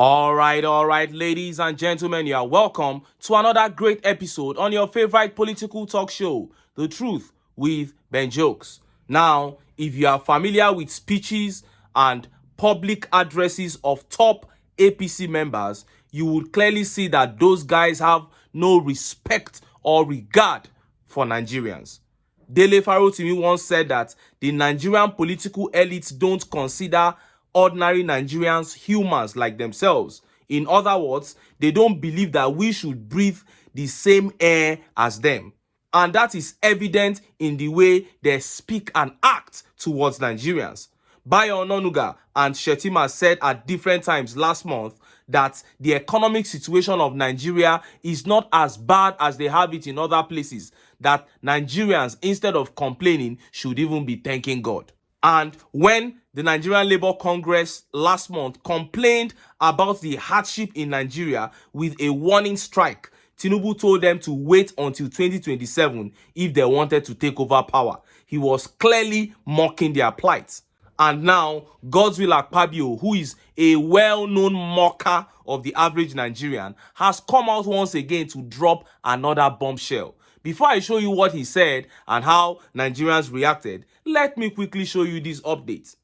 All right, ladies and gentlemen, you are welcome to another great episode on your favorite political talk show, The Truth with Ben Jokes. Now, if you are familiar with speeches and public addresses of top APC members, you would clearly see that those guys have no respect or regard for Nigerians. Dele Farotimi once said that the Nigerian political elites don't consider ordinary Nigerians humans like themselves. In other words, they don't believe that we should breathe the same air as them. And that is evident in the way they speak and act towards Nigerians. Bayo Ononuga and Shetima said at different times last month that the economic situation of Nigeria is not as bad as they have it in other places, that Nigerians, instead of complaining, should even be thanking God. And when the Nigerian Labour Congress last month complained about the hardship in Nigeria with a warning strike, Tinubu told them to wait until 2027 if they wanted to take over power. He was clearly mocking their plight. And now, Godswill Akpabio, who is a well-known mocker of the average Nigerian, has come out once again to drop another bombshell. Before I show you what he said and how Nigerians reacted, let me quickly show you this update.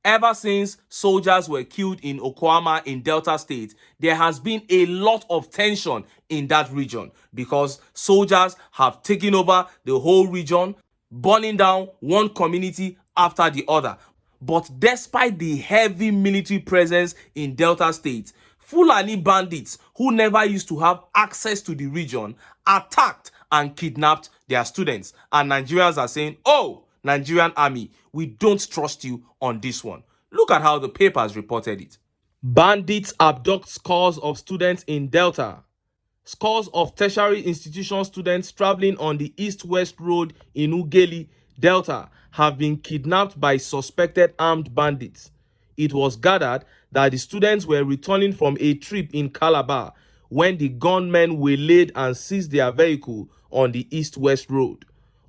Ever since soldiers were killed in Okwama in Delta State, there has been a lot of tension in that region because soldiers have taken over the whole region, burning down one community after the other. But despite the heavy military presence in Delta State, Fulani bandits who never used to have access to the region attacked and kidnapped their students. And Nigerians are saying, oh, Nigerian army, we don't trust you on this one. Look at how the papers reported it. Bandits abduct scores of students in Delta. Scores of tertiary institution students traveling on the east-west road in Ughelli, Delta, have been kidnapped by suspected armed bandits. It was gathered that the students were returning from a trip in Calabar when the gunmen waylaid and seized their vehicle on the east-west road.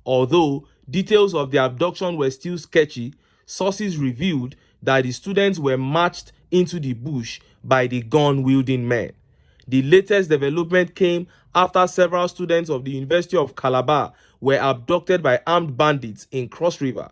Although details of the abduction were still sketchy, sources revealed that the students were marched into the bush by the gun-wielding men. The latest development came after several students of the University of Calabar were abducted by armed bandits in Cross River.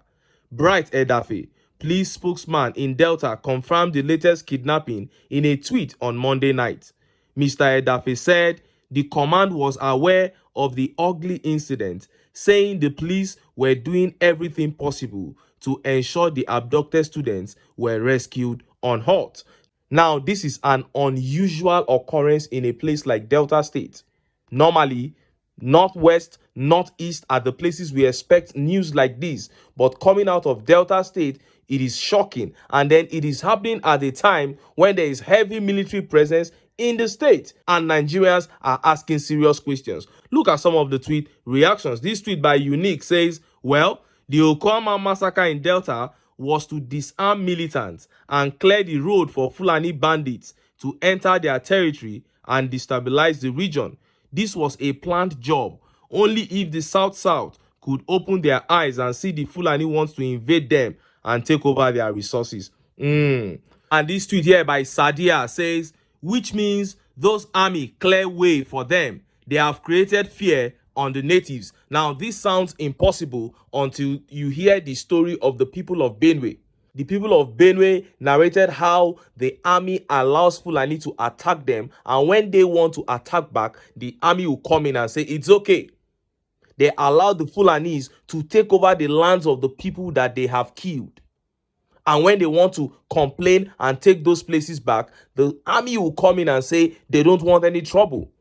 Bright Edafe, police spokesman in Delta, confirmed the latest kidnapping in a tweet on Monday night. Mr. Edafe said the command was aware of the ugly incident, saying the police were doing everything possible to ensure the abducted students were rescued unhurt. Now, this is an unusual occurrence in a place like Delta State. Normally, Northwest, Northeast are the places we expect news like this, but coming out of Delta State, it is shocking. And then it is happening at a time when there is heavy military presence in the state and Nigerians are asking serious questions. Look at some of the tweet reactions. This tweet by Unique says, well, the Okwama massacre in Delta was to disarm militants and clear the road for Fulani bandits to enter their territory and destabilize the region. This was a planned job. Only if the South could open their eyes and see the Fulani wants to invade them and take over their resources. And this tweet here by Sadia says, which means those army clear way for them. They have created fear on the natives. Now, this sounds impossible until you hear the story of the people of Benue. The people of Benue narrated how the army allows Fulani to attack them, and when they want to attack back, the army will come in and say, it's okay. They allow the Fulanis to take over the lands of the people that they have killed. And when they want to complain and take those places back, the army will come in and say they don't want any trouble.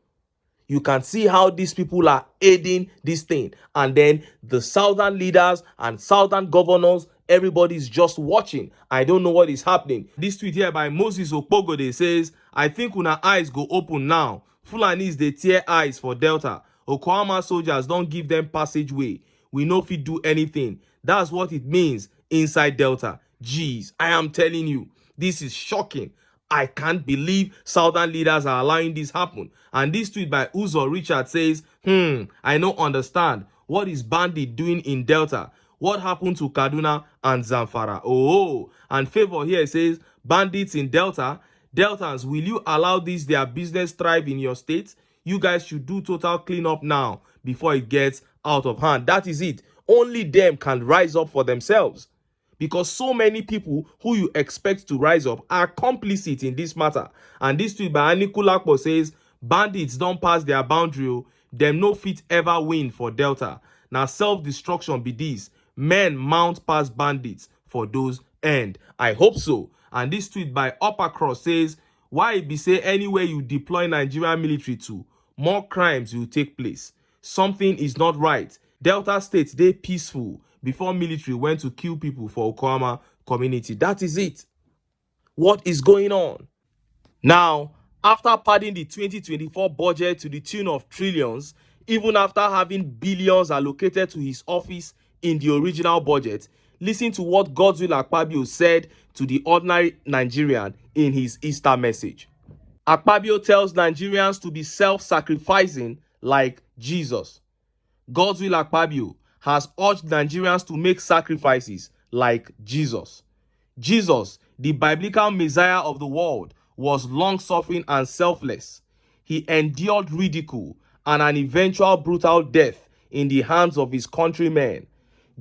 You can see how these people are aiding this thing. And then the southern leaders and southern governors, everybody's just watching. I don't know what is happening. This tweet here by Moses Okpogode says, I think una eyes go open now. Fulanis they tear eyes for Delta. Okwama soldiers don't give them passageway. We know if we do anything. That's what it means inside Delta. Jeez, I am telling you, this is shocking. I can't believe southern leaders are allowing this happen. And this tweet by Uzo Richard says, I don't understand. What is Bandit doing in Delta? What happened to Kaduna and Zamfara? Oh, and Favor here says, bandits in Delta, Deltans, will you allow this their business thrive in your state? You guys should do total cleanup now before it gets out of hand. That is it. Only them can rise up for themselves, because so many people who you expect to rise up are complicit in this matter. And this tweet by Anikulakpo says, bandits don't pass their boundary, them no fit ever win for Delta. Now self-destruction be this. Men mount past bandits for those end. I hope so. And this tweet by Upper Cross says, why it be say anywhere you deploy Nigerian military to, more crimes will take place. Something is not right. Delta State, they peaceful before military went to kill people for Okwama community. That is it. What is going on? Now, after padding the 2024 budget to the tune of trillions, even after having billions allocated to his office in the original budget, listen to what Godswill Akpabio said to the ordinary Nigerian in his Easter message. Akpabio tells Nigerians to be self-sacrificing like Jesus. Godswill Akpabio has urged Nigerians to make sacrifices like Jesus. Jesus, the biblical Messiah of the world, was long-suffering and selfless. He endured ridicule and an eventual brutal death in the hands of his countrymen.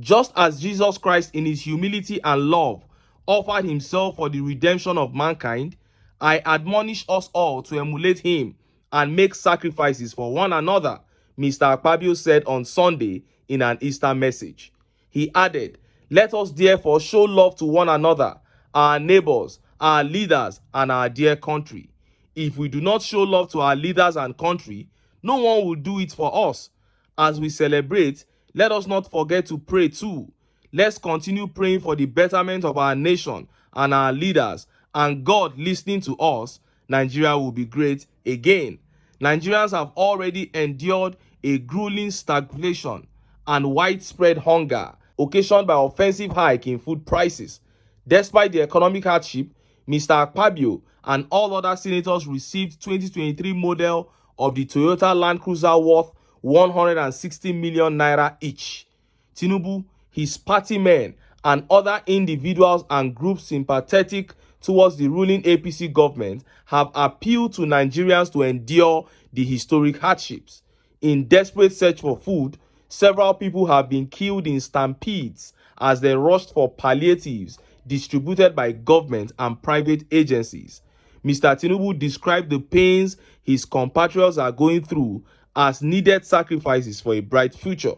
Just as Jesus Christ in his humility and love offered himself for the redemption of mankind, I admonish us all to emulate him and make sacrifices for one another, Mr. Akpabio said on Sunday in an Easter message. He added, let us therefore show love to one another, our neighbors, our leaders, and our dear country. If we do not show love to our leaders and country, no one will do it for us. As we celebrate, let us not forget to pray too. Let's continue praying for the betterment of our nation and our leaders, and God listening to us, Nigeria will be great again. Nigerians have already endured a grueling stagflation and widespread hunger occasioned by offensive hike in food prices. Despite the economic hardship, Mr. Akpabio and all other senators received 2023 model of the Toyota Land Cruiser worth 160 million naira each. Tinubu, his party men, and other individuals and groups sympathetic towards the ruling APC government have appealed to Nigerians to endure the historic hardships. In desperate search for food, several people have been killed in stampedes as they rushed for palliatives distributed by government and private agencies. Mr. Tinubu described the pains his compatriots are going through as needed sacrifices for a bright future.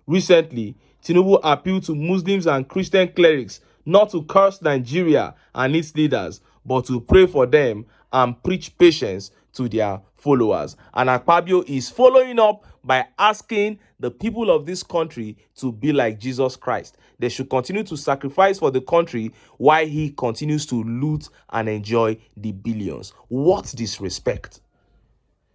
Recently, Tinubu appealed to Muslims and Christian clerics not to curse Nigeria and its leaders, but to pray for them and preach patience to their followers. And Akpabio is following up by asking the people of this country to be like Jesus Christ. They should continue to sacrifice for the country while he continues to loot and enjoy the billions. What disrespect!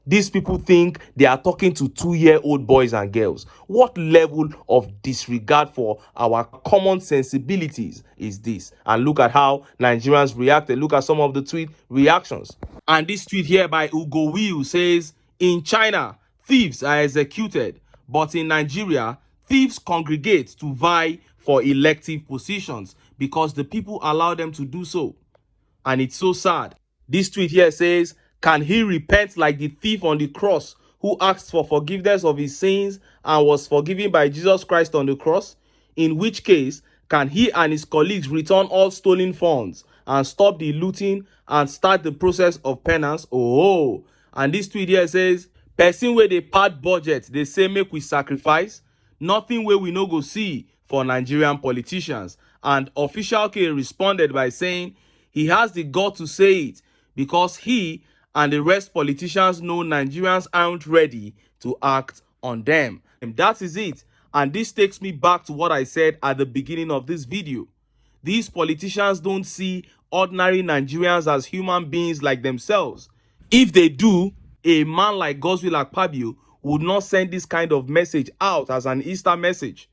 These people think they are talking to 2-year-old boys and girls. What level of disregard for our common sensibilities is this? And look at how Nigerians reacted. Look at some of the tweet reactions. And this tweet here by Ugo Will says, in China, thieves are executed, but in Nigeria, thieves congregate to vie for elective positions because the people allow them to do so. And it's so sad. This tweet here says, can he repent like the thief on the cross who asked for forgiveness of his sins and was forgiven by Jesus Christ on the cross? In which case, can he and his colleagues return all stolen funds and stop the looting and start the process of penance? Oh, and this tweet here says, person where they pad budget, they say make we sacrifice. Nothing where we no go see for Nigerian politicians. And Official K responded by saying he has the gut to say it because he and the rest politicians know Nigerians aren't ready to act on them. And that is it. And this takes me back to what I said at the beginning of this video. These politicians don't see ordinary Nigerians as human beings like themselves. If they do, a man like Godswill Akpabio would not send this kind of message out as an Easter message.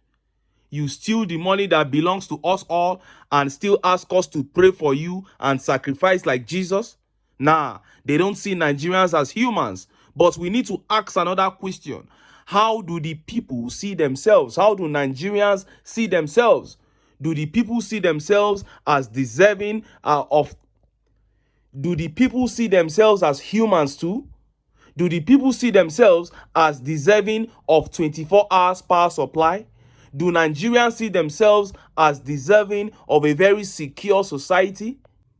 You steal the money that belongs to us all and still ask us to pray for you and sacrifice like Jesus? Nah, they don't see Nigerians as humans. But we need to ask another question. How do the people see themselves? How do Nigerians see themselves? Do the people see themselves as deserving of Do the people see themselves as humans too? Do the people see themselves as deserving of 24 hours power supply? Do Nigerians see themselves as deserving of a very secure society?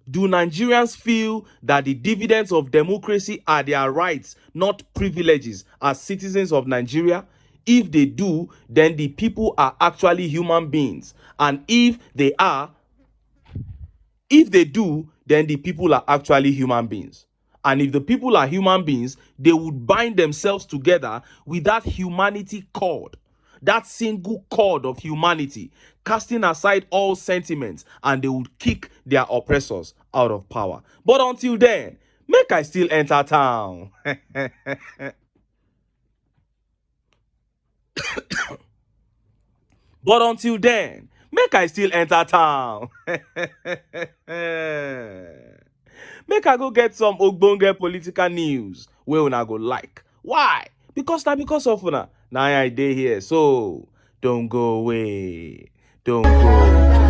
Do Nigerians feel that the dividends of democracy are their rights, not privileges, as citizens of Nigeria? If they do, then the people are actually human beings. And if they do, then the people are actually human beings. And if the people are human beings, they would bind themselves together with that humanity cord, that single cord of humanity, casting aside all sentiments, and they would kick their oppressors out of power. But until then, make I still enter town. But until then, make I still enter town. Make I go get some ogbonge political news wey una go like. Why? Because of una. Now I dey here. So don't go away. Don't go.